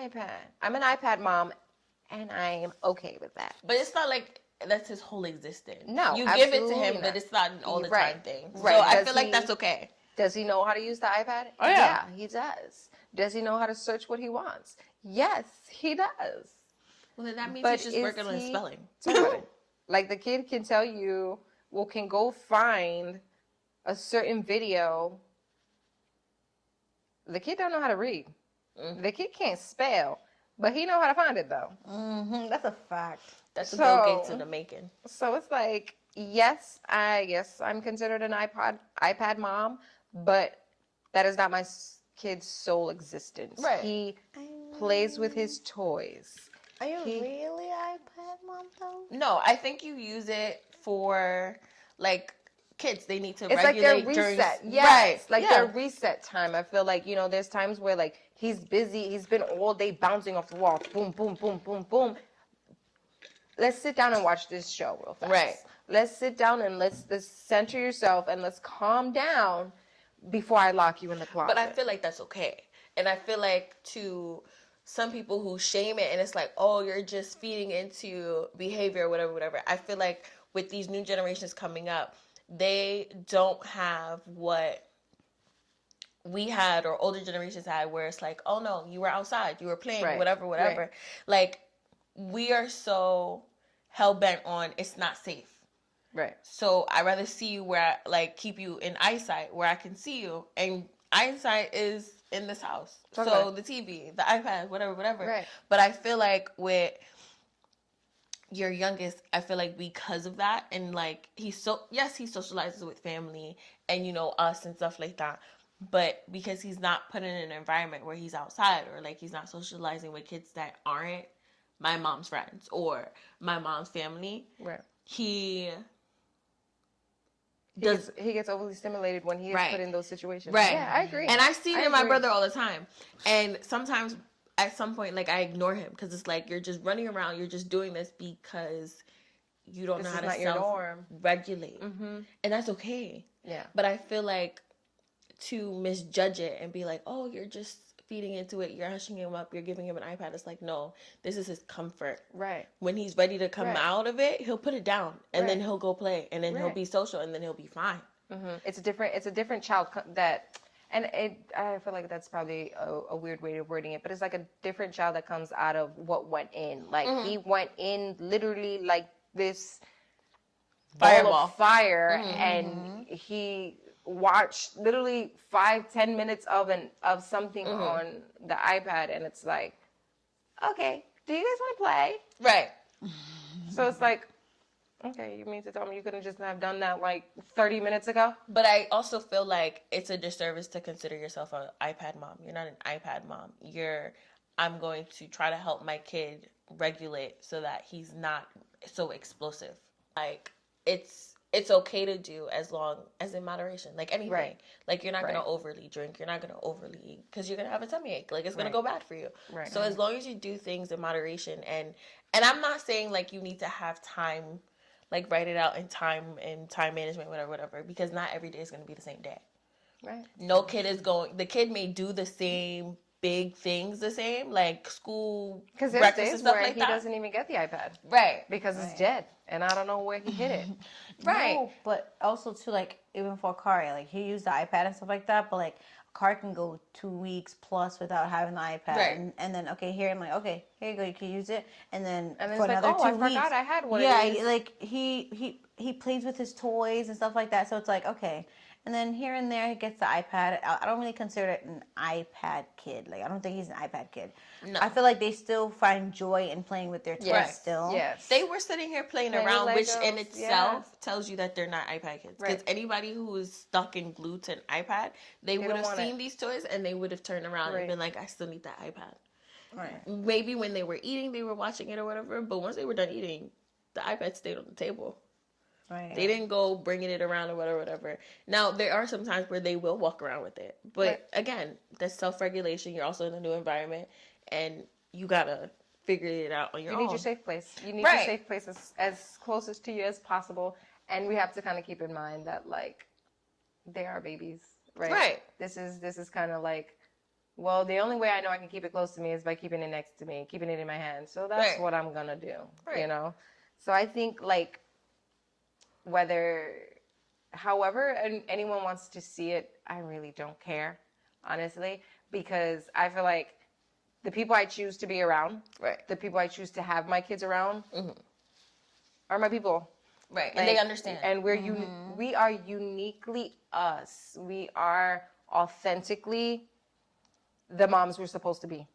iPad. I'm an iPad mom, and I'm okay with that. But it's not like that's his whole existence. No, you give it to him, not. but it's not an all the right. time thing. Right. So I feel like that's okay. Does he know how to use the iPad? Oh yeah, he does. Does he know how to search what he wants? Yes, he does. Well, then that means he's just working on his spelling. Like the kid can tell you, can go find a certain video. The kid don't know how to read. The kid can't spell, but he know how to find it though. Mm-hmm. That's a fact. That's the Bill Gates of the making. So it's like, yes, I guess I'm considered an iPad mom, but that is not my kid's sole existence. Right. He plays with his toys. Are you really iPad mom though? No, I think you use it for like kids. They need to it's regulate like their reset. During, yes, like their reset time. I feel like, there's times where like he's busy. He's been all day bouncing off the walls. Boom, boom, boom, boom, boom. Let's sit down and watch this show real fast. Right. Let's sit down and let's center yourself and let's calm down before I lock you in the closet. But I feel like that's okay. And I feel like to some people who shame it and it's like, oh, you're just feeding into behavior or whatever. I feel like with these new generations coming up, they don't have what we had or older generations had where it's like, oh no, you were outside, you were playing, whatever. Right. Like, we are so hell-bent on it's not safe. Right. So I'd rather see you where I, like, keep you in eyesight where I can see you. And eyesight is in this house. Okay. So the TV, the iPad, whatever. Right. But I feel like with your youngest, I feel like because of that, and like he socializes with family and, us and stuff like that. But because he's not put in an environment where he's outside or like he's not socializing with kids that aren't my mom's friends or my mom's family, right? He gets overly stimulated when he is put in those situations. Right. Yeah, I agree. And I see it in my brother all the time. And sometimes at some point, like, I ignore him because it's like, you're just running around. You're just doing this because you don't know how to self-regulate. Mm-hmm. And that's okay. Yeah. But I feel like to misjudge it and be like, oh, you're just feeding into it, you're hushing him up, you're giving him an iPad. It's like, no, this is his comfort. Right. When he's ready to come out of it, he'll put it down and then he'll go play and then he'll be social and then he'll be fine. Mm-hmm. It's a different child that, and I feel like that's probably a weird way of wording it, but it's like a different child that comes out of what went in. Like he went in literally like this ball of fire, and he watched literally 5-10 minutes of something on the iPad, and it's like, okay, do you guys want to play? Right. So it's like, okay, you mean to tell me you couldn't just have done that like 30 minutes ago? But I also feel like it's a disservice to consider yourself an iPad mom. You're not an iPad mom. I'm going to try to help my kid regulate so that he's not so explosive. Like, it's okay to do as long as in moderation, like anything. Right. Like, you're not going to overly drink. You're not going to overly eat because you're going to have a tummy ache. Like, it's going to go bad for you. Right. So as long as you do things in moderation, and I'm not saying like you need to have time, like write it out in time management, whatever, because not every day is going to be the same day. Right. No kid is the kid may do the same big things the same, like school, because there's days where he doesn't even get the iPad, right? Because it's dead, and I don't know where he hid it. Right. No, but also too, like, even for a car, like, he used the iPad and stuff like that, but like a car can go 2 weeks plus without having the iPad, right? And then here I'm like, okay, here you go, you can use it, and then for another 2 weeks, I forgot I had one. Yeah, like he plays with his toys and stuff like that, so it's like, okay. And then here and there, he gets the iPad. I don't really consider it an iPad kid. Like, I don't think he's an iPad kid. No. I feel like they still find joy in playing with their toys still. Yes. They were sitting here playing around, Legos, which in itself tells you that they're not iPad kids. Because anybody who is stuck and glued to an iPad, they would have seen these toys and they would have turned around and been like, I still need that iPad. Right. Maybe when they were eating, they were watching it or whatever. But once they were done eating, the iPad stayed on the table. Right. They didn't go bringing it around or whatever. Now, there are some times where they will walk around with it. But again, that's self-regulation. You're also in a new environment, and you got to figure it out on your own. You need your safe place. You need your safe place as closest to you as possible. And we have to kind of keep in mind that, like, they are babies, right? Right. This is kind of like well, the only way I know I can keep it close to me is by keeping it next to me, keeping it in my hand. So that's Right. what I'm gonna do, Right. you know? So I think, like, however anyone wants to see it, I really don't care, honestly, because I feel like the people I choose to be around, Right. the people I choose to have my kids around, are my people. Right. Like, And they understand. And we are uniquely us. We are authentically the moms we're supposed to be.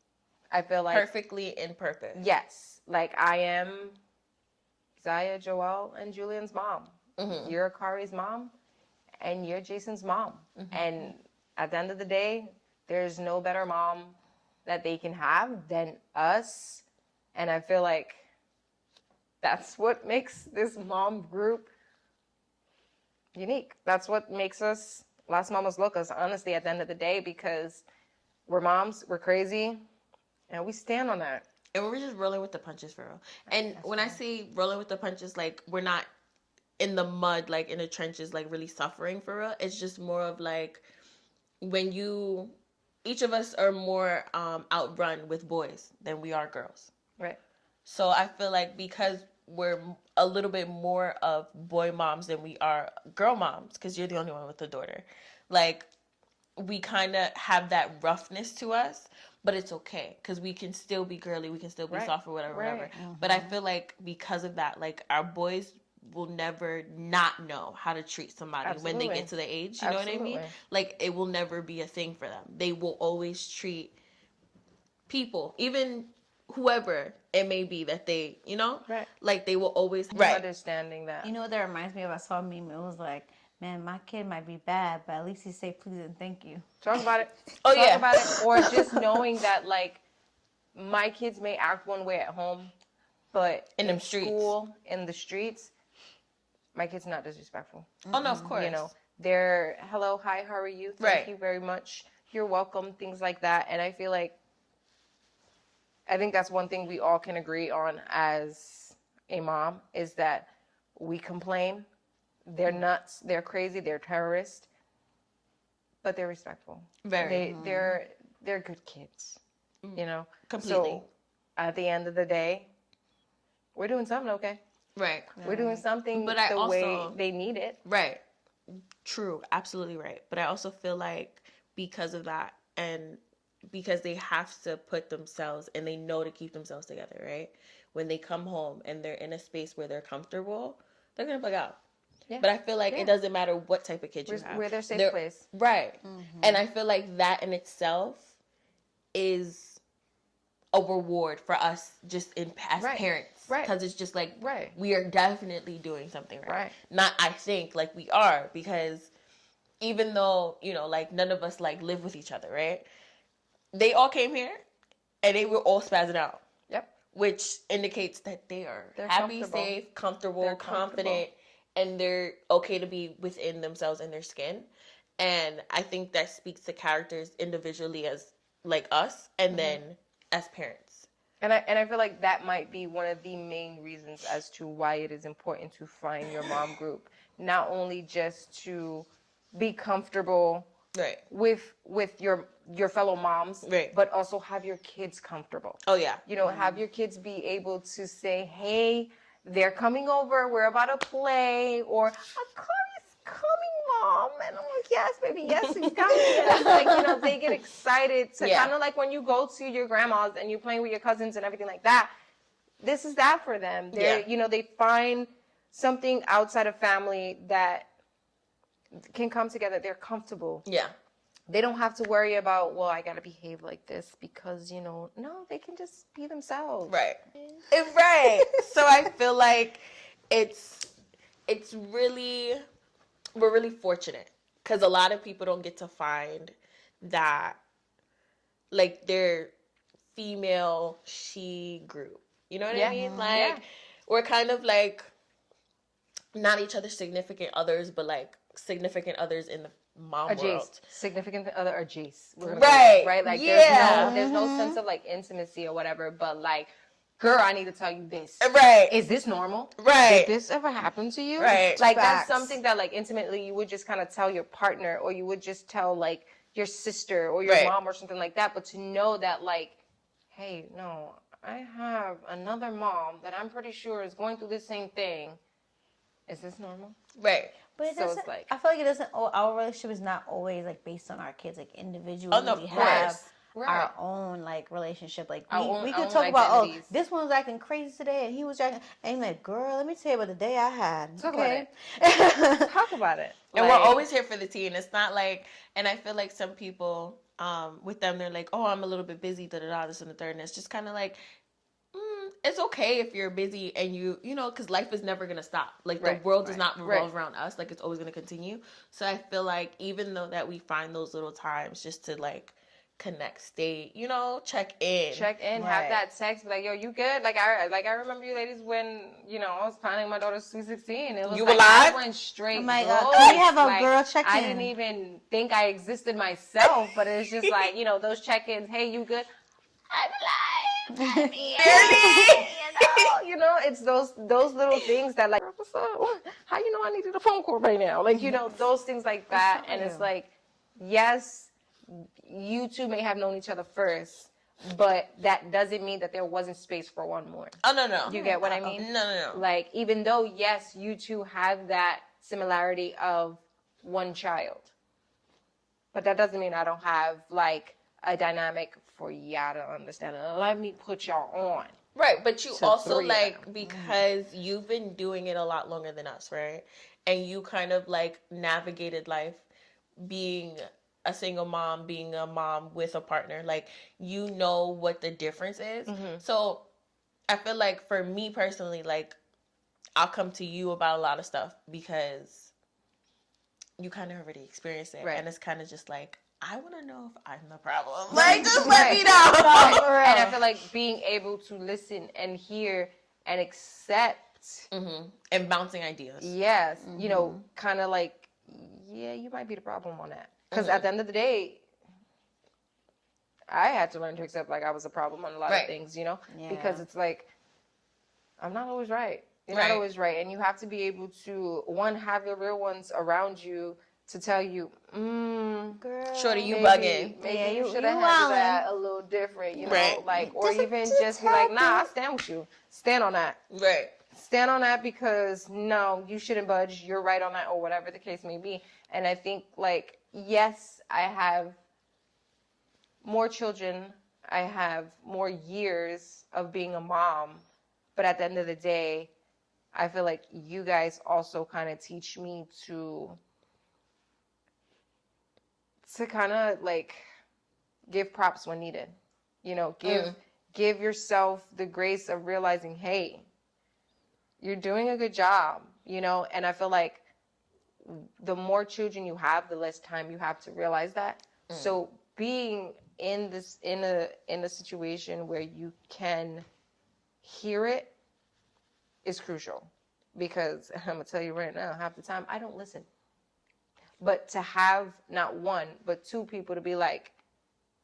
I feel like Perfectly in purpose. yes, like I am Zaya, Joelle, and Julian's mom. You're Kari's mom, and you're Jason's mom. And at the end of the day, there's no better mom that they can have than us. And I feel like that's what makes this mom group unique. That's what makes us Las Mamas Locas, honestly, at the end of the day, because we're moms, we're crazy, and we stand on that. And we're just rolling with the punches for real. And when I say rolling with the punches, like, we're not in the mud, like, in the trenches, like, really suffering for real. It's just more of, like, when each of us are more outrun with boys than we are girls. Right. So I feel like because we're a little bit more of boy moms than we are girl moms, because you're the only one with a daughter, like, we kind of have that roughness to us, but it's okay because we can still be girly, we can still be soft or whatever. But I feel like because of that, like, our boys will never not know how to treat somebody when they get to the age, you know what I mean? Like, it will never be a thing for them. They will always treat people, even whoever it may be that they, you know, like, they will always Understanding that. You know what that reminds me of? I saw a meme. It was like, man, my kid might be bad, but at least he say please and thank you. Talk about it. Oh, Talk yeah. about it. Or just knowing that, like, my kids may act one way at home, but in them streets, school, in the streets, my kid's not disrespectful. Oh, no, of course. You know, they're, hello, hi, how are you? Thank you very much. You're welcome, things like that. And I feel like, I think that's one thing we all can agree on as a mom, is that we complain. They're nuts. They're crazy. They're terrorists. But they're respectful. They're good kids. You know? Completely. So at the end of the day, we're doing something okay. Right. We're doing something But way they need it. Right. True. Absolutely right. But I also feel like because of that, and because they have to put themselves, and they know to keep themselves together, right? When they come home and they're in a space where they're comfortable, they're going to bug out. Yeah. But I feel like it doesn't matter what type of kid you have. We're their safe place. Right. And I feel like that in itself is a reward for us just as parents. Right. Because it's just like, we are definitely doing something right. Not, I think, like, we are, because even though, you know, like, none of us, like, live with each other, right? They all came here and they were all spazzing out. Yep. Which indicates that they're happy, safe, comfortable, confident, and they're okay to be within themselves and their skin. And I think that speaks to characters individually as, like, us, and then as parents. And I feel like that might be one of the main reasons as to why it is important to find your mom group. Not only just to be comfortable with your fellow moms, but also have your kids comfortable. Oh, yeah. You know, have your kids be able to say, hey, they're coming over, we're about to play, or a car is coming, mom. And I'm like, yes, baby, yes, he's coming. Like, you know, they get excited to kind of like when you go to your grandma's and you're playing with your cousins and everything like that. This is that for them. They're, you know, they find something outside of family that can come together. They're comfortable. Yeah. They don't have to worry about, well, I got to behave like this because, you know, no, they can just be themselves. Right. Right. So I feel like it's really, we're really fortunate because a lot of people don't get to find that, like, their female she group. You know what I mean? Like, we're kind of like not each other's significant others, but like significant others in the mom world. Significant other or Jace. Right. Like, there's no sense of like intimacy or whatever, but like, girl, I need to tell you this. Right. Is this normal? Right. Did this ever happen to you? Right. Like, that's something that like intimately you would just kind of tell your partner, or you would just tell like your sister or your Right. mom or something like that, but to know that, like, hey, no, I have another mom that I'm pretty sure is going through the same thing. Is this normal? Right. But it So it's doesn't. like- I feel like it doesn't. Our relationship is not always like based on our kids. Like individually, Oh, no, of we course. have Right. our own like relationship. Like Our we own could talk about, identities. this one was acting crazy today, and he was acting. And you're like, girl, let me tell you about the day I had. Talk okay? Talk about it. And Like, we're always here for the tea, and it's not like, and I feel like some people, with them, they're like, oh, I'm a little bit busy, da-da-da, this and the third, and it's just kind of like, it's okay if you're busy and you know, because life is never going to stop. Like, the Right, world does right, not revolve right. around us. Like, it's always going to continue. So I feel like even though that we find those little times just to, like, connect, stay, you know, check in. check in, Right. have that text, be like, yo, you good? Like I remember you ladies when, you know, I was planning my daughter's sweet 16. It was You like, alive? I went straight. Oh my God. ghost. Can we have a Like, girl check-in? I didn't even think I existed myself, but it's just like, you know, those check-ins. Hey, you good? I'm alive. I'm here. You know, it's those little things that, like, what's up? How you know I needed a phone call right now? Like, you know, those things like that. And it's like, yes, you two may have known each other first, but that doesn't mean that there wasn't space for one more. Oh, no. You get what I mean? No. Like, even though, yes, you two have that similarity of one child, but that doesn't mean I don't have, like, a dynamic for y'all to understand. Let me put y'all on. Right, but you To also, 3 of like, them. because you've been doing it a lot longer than us, right? And you kind of, like, navigated life being a single mom, being a mom with a partner. Like, you know what the difference is. Mm-hmm. So I feel like for me personally, like, I'll come to you about a lot of stuff because you kind of already experienced it. Right. And it's kind of just like, I want to know if I'm the problem. Like, just let me know. Right. And I feel like being able to listen and hear and accept, And bouncing ideas. yes, you know, kind of like, yeah, you might be the problem on that. Because at the end of the day, I had to learn to accept, like, I was a problem on a lot of things, you know? Yeah. Because it's like, I'm not always right. You're Right. not always right. And you have to be able to, one, have your real ones around you to tell you, Girl, Shorty, you maybe bugging. Maybe Yeah, you you should have wildin'. handled that a little different, you know? Right. Like, or Just- even just just be like, nah, I happy. stand with you. Stand on that. Right. Stand on that because, no, you shouldn't budge. You're right on that, or whatever the case may be. And I think, like, yes, I have more children. I have more years of being a mom. But at the end of the day, I feel like you guys also kind of teach me to kind of, like, give props when needed. You know, give yourself the grace of realizing, hey, you're doing a good job, you know? And I feel like the more children you have, the less time you have to realize that. So being in this, in a situation where you can hear it is crucial, because I'm gonna tell you right now, half the time I don't listen. But to have not one, but two people to be like,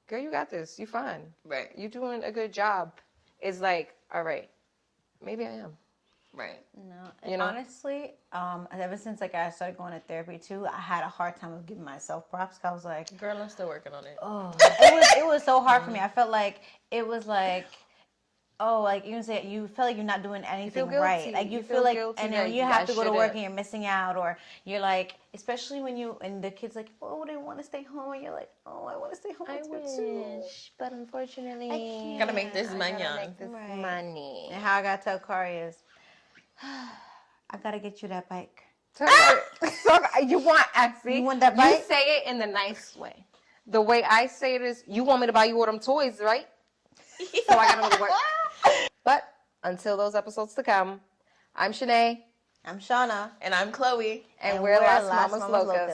girl, you got this, you fine. Right. You're doing a good job. Is like, all right, maybe I am. Right. No, You know? honestly, ever since like I started going to therapy too, I had a hard time of giving myself props. 'Cause I was like, Girl, I'm still working on it. oh, it was so hard for me. I felt like it was like, oh, like you say, you feel like you're not doing anything guilty. right. Like you You feel feel like, guilty and then that you I have to go to work should've. and you're missing out, or you're like, especially when you and the kids like, oh, they want to stay home, and you're like, oh, I want to stay home with you too. but unfortunately, I can't. Gotta make this I money gotta on. make this Right. money. And how I gotta tell Kari is, I gotta get you that bike. So you want, actually, You want that you bite? say it in the nice way. The way I say it is, you want me to buy you all them toys, right? So I gotta go to work. But until those episodes to come, I'm Shanae, I'm Shauna. And I'm Chloe. and we're Las Mamas Mamas Locas. Locas.